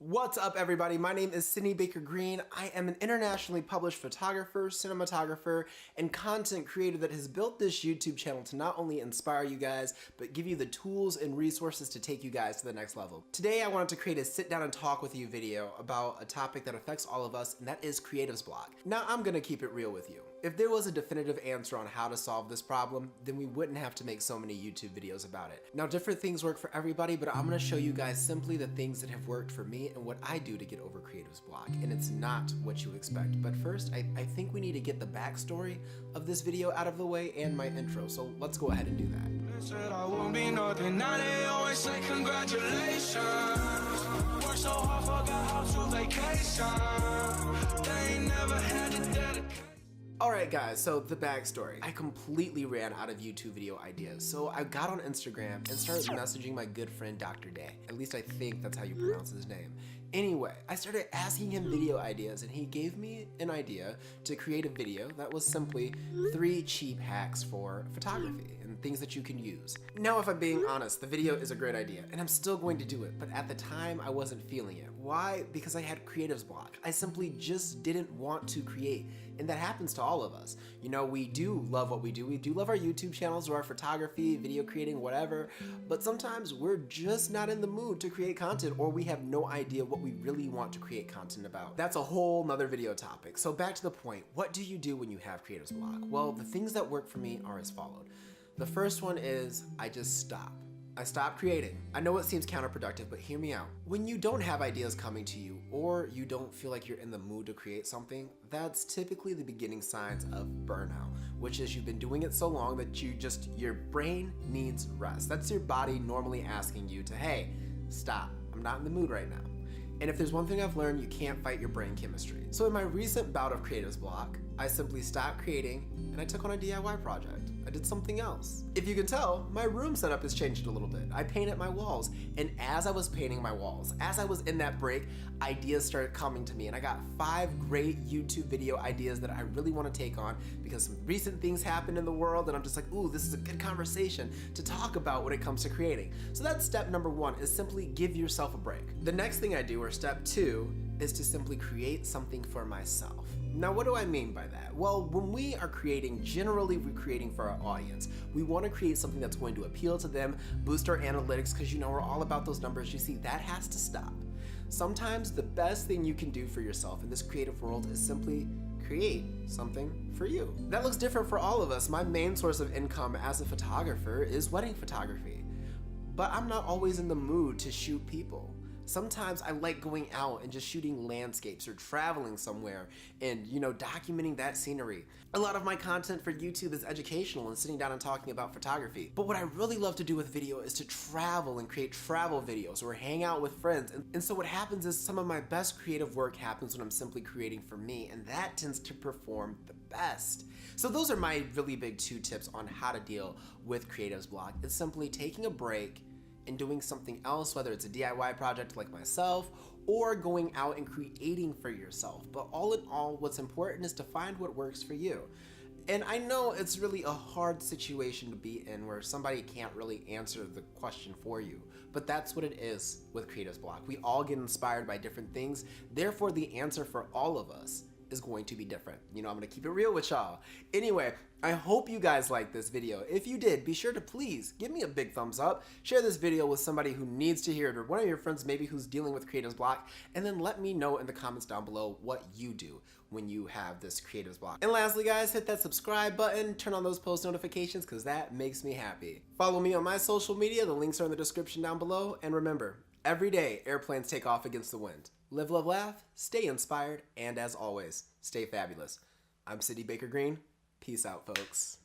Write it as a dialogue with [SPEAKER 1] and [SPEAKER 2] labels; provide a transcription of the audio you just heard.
[SPEAKER 1] What's up, everybody? My name is Sidney Baker Green. I am an internationally published photographer, cinematographer, and content creator that has built this YouTube channel to not only inspire you guys, but give you the tools and resources to take you guys to the next level. Today, I wanted to create a sit down and talk with you video about a topic that affects all of us, and that is creative's block. Now, I'm gonna keep it real with you. If there was a definitive answer on how to solve this problem, then we wouldn't have to make so many YouTube videos about it. Now, different things work for everybody, but I'm gonna show you guys simply the things that have worked for me and what I do to get over creative's block, and it's not what you expect. But first, I think we need to get the backstory of this video out of the way and my intro, so let's go ahead and do that.
[SPEAKER 2] Said I won't be nothing, now they always say congratulations. Worked so hard, forgot how to vacation. They ain't never had to dedicate.
[SPEAKER 1] Alright guys, so the backstory. I completely ran out of YouTube video ideas, so I got on Instagram and started messaging my good friend Dr. Day. At least I think that's how you pronounce his name. Anyway, I started asking him video ideas and he gave me an idea to create a video that was simply 3 cheap hacks for photography and things that you can use. Now, if I'm being honest, the video is a great idea and I'm still going to do it, but at the time I wasn't feeling it. Why? Because I had creative's block. I simply just didn't want to create, and that happens to all of us. You know, we do love what we do. We do love our YouTube channels or our photography, video creating, whatever, but sometimes we're just not in the mood to create content, or we have no idea what we really want to create content about. That's a whole nother video topic. So back to the point, what do you do when you have creative's block? Well, the things that work for me are as followed. The first one is I just stop. I stop creating. I know it seems counterproductive, but hear me out. When you don't have ideas coming to you, or you don't feel like you're in the mood to create something, that's typically the beginning signs of burnout, which is you've been doing it so long that your brain needs rest. That's your body normally asking you to, hey, stop, I'm not in the mood right now. And if there's one thing I've learned, you can't fight your brain chemistry. So in my recent bout of creative's block, I simply stopped creating and I took on a DIY project. I did something else. If you can tell, my room setup has changed a little bit. I painted my walls, and as I was painting my walls, as I was in that break, ideas started coming to me, and I got 5 great YouTube video ideas that I really want to take on because some recent things happened in the world, and I'm just like, ooh, this is a good conversation to talk about when it comes to creating. So that's step number 1, is simply give yourself a break. The next thing I do, or step 2, is to simply create something for myself. Now, what do I mean by that? Well, when we are creating, generally we're creating for our audience. We want to create something that's going to appeal to them, boost our analytics, because you know we're all about those numbers. You see, that has to stop. Sometimes the best thing you can do for yourself in this creative world is simply create something for you. That looks different for all of us. My main source of income as a photographer is wedding photography, but I'm not always in the mood to shoot people. Sometimes I like going out and just shooting landscapes or traveling somewhere and, you know, documenting that scenery. A lot of my content for YouTube is educational and sitting down and talking about photography. But what I really love to do with video is to travel and create travel videos or hang out with friends. And so what happens is some of my best creative work happens when I'm simply creating for me, and that tends to perform the best. So those are my really big 2 tips on how to deal with creative's block. It's simply taking a break and doing something else, whether it's a DIY project like myself or going out and creating for yourself. But all in all, what's important is to find what works for you. And I know it's really a hard situation to be in where somebody can't really answer the question for you, but that's what it is with creative's block. We all get inspired by different things, therefore the answer for all of us is going to be different. You know, I'm gonna keep it real with y'all. Anyway, I hope you guys liked this video. If you did, be sure to please give me a big thumbs up, share this video with somebody who needs to hear it, or one of your friends maybe who's dealing with creative's block, and then let me know in the comments down below what you do when you have this creative's block. And lastly guys, hit that subscribe button, turn on those post notifications, because that makes me happy. Follow me on my social media, the links are in the description down below, and remember, every day airplanes take off against the wind. Live, love, laugh, stay inspired, and as always, stay fabulous. I'm Sidney Baker Green. Peace out, folks.